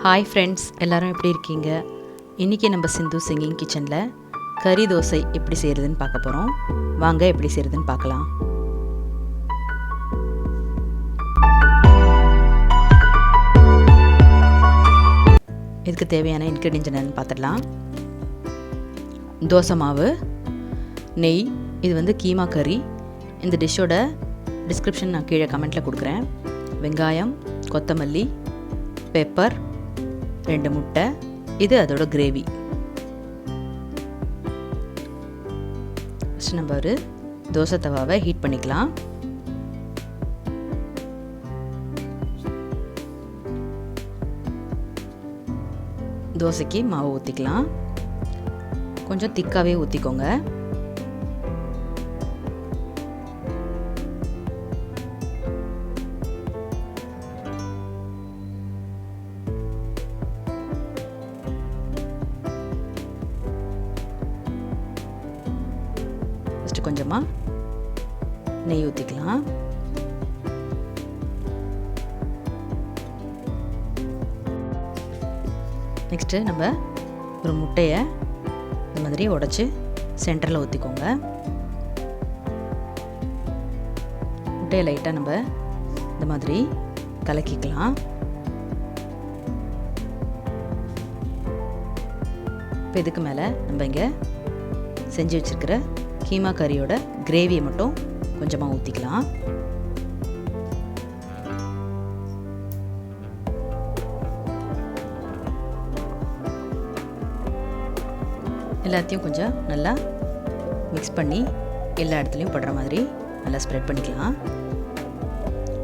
Hi friends, எல்லோரும் எப்படி இருக்கீங்க? இன்றைக்கி நம்ம சிந்து சிங்கிங் கிச்சனில் கறி தோசை எப்படி செய்கிறதுன்னு பார்க்க போகிறோம். வாங்க எப்படி செய்கிறதுன்னு பார்க்கலாம். இதுக்கு தேவையான இன்க்ரீடியன்ஸ் என்னன்னு பார்த்துடலாம். தோசை மாவு, நெய், இது கீமா கறி. இந்த டிஷ்ஷோட டிஸ்கிரிப்ஷன் நான் கீழே கமெண்ட்டில் கொடுக்குறேன். வெங்காயம், கொத்தமல்லி, பெப்பர், 2 முட்டை, இது அதோட கிரேவி. ஃபஸ்ட்டு நம்ம ஒரு தோசை தவாவை ஹீட் பண்ணிக்கலாம். தோசைக்கு மாவு ஊற்றிக்கலாம். கொஞ்சம் திக்காகவே ஊற்றிக்கோங்க. கொஞ்சமாக நெய் ஊற்றிக்கலாம். நெக்ஸ்ட்டு நம்ம ஒரு முட்டையை இந்த மாதிரி உடைச்சி சென்டரில் ஊற்றிக்கோங்க. முட்டையை லைட்டாக நம்ம இந்த மாதிரி கலக்கிக்கலாம். இப்போ இதுக்கு மேலே நம்ம இங்கே செஞ்சு வச்சுருக்கிற கீமா கறியோட கிரேவியை மட்டும் கொஞ்சமாக ஊற்றிக்கலாம். எல்லாத்தையும் கொஞ்சம் நல்லா மிக்ஸ் பண்ணி எல்லா இடத்துலையும் படுற மாதிரி நல்லா ஸ்ப்ரெட் பண்ணிக்கலாம்.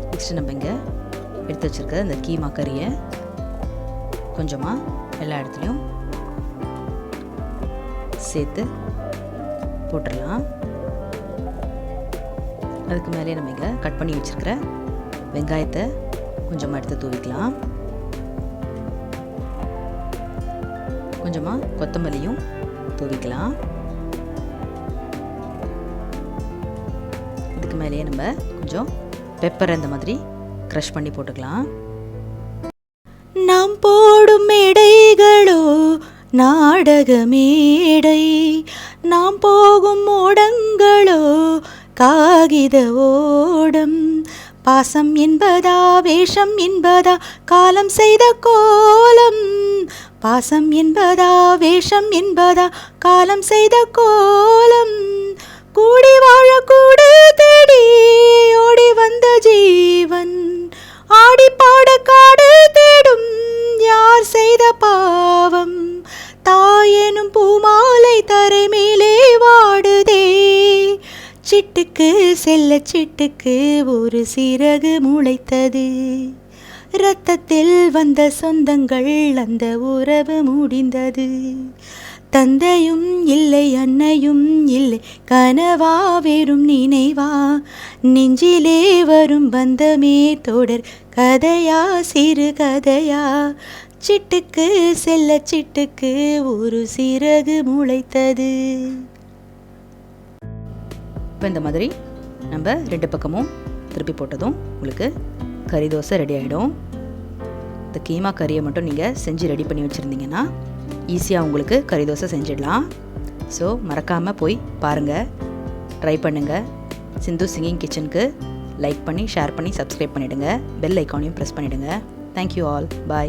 நெக்ஸ்ட்டு நம்ம இங்கே எடுத்து வச்சுருக்க இந்த கீமா கறியை கொஞ்சமாக எல்லா இடத்துலையும் சேர்த்து போட்டுடலாம். அதுக்கு மேலே நம்ம இங்கே கட் பண்ணி வச்சுருக்கிற வெங்காயத்தை கொஞ்சமாக எடுத்து தூவிக்கலாம். கொஞ்சமாக கொத்தமல்லியும் தூவிக்கலாம். இதுக்கு மேலேயே நம்ம கொஞ்சம் பெப்பரை இந்த மாதிரி க்ரஷ் பண்ணி போட்டுக்கலாம். நாம் போடும் மேடைகளோ நாடக மேடை, நாம் போகும் ஓடங்களோ காகித ஓடம். பாசம் என்பதா வேஷம் என்பதா காலம் செய்த கோலம், பாசம் என்பதா வேஷம் என்பதா காலம் செய்த கோலம். கூடி வாழ கூடு தேடி ஓடி வந்த ஜீவன், ஆடி பாட காடு தேடும் யார் செய்த பாவம். தாயெனும் பூமாலை தரை மேலே வாடுதே, சிட்டுக்கு செல்ல சிட்டுக்கு ஒரு சிறகு முளைத்தது. இரத்தத்தில் வந்த சொந்தங்கள் அந்த உறவு முடிந்தது. தந்தையும் இல்லை அன்னையும் இல்லை, கனவா வெறும் நினைவா, நெஞ்சிலே வரும் பந்தமே தொடர் கதையா சிறு கதையா. சிட்டுக்கு செல்ல சிட்டுக்கு ஒரு சிறகு முளைத்தது. இப்போ இந்த மாதிரி நம்ம 2 பக்கமும் திருப்பி போட்டதும் உங்களுக்கு கறி தோசை ரெடி ஆகிடும். இந்த கீமா கறியை மட்டும் நீங்கள் செஞ்சு ரெடி பண்ணி வச்சுருந்தீங்கன்னா ஈஸியாக உங்களுக்கு கறி தோசை செஞ்சிடலாம். ஸோ மறக்காமல் போய் பாருங்கள், ட்ரை பண்ணுங்கள். சிந்து சிங்கிங் கிச்சனுக்கு லைக் பண்ணி ஷேர் பண்ணி சப்ஸ்கிரைப் பண்ணிவிடுங்க. பெல் ஐக்கானையும் ப்ரெஸ் பண்ணிவிடுங்க. Thank you all. பாய்.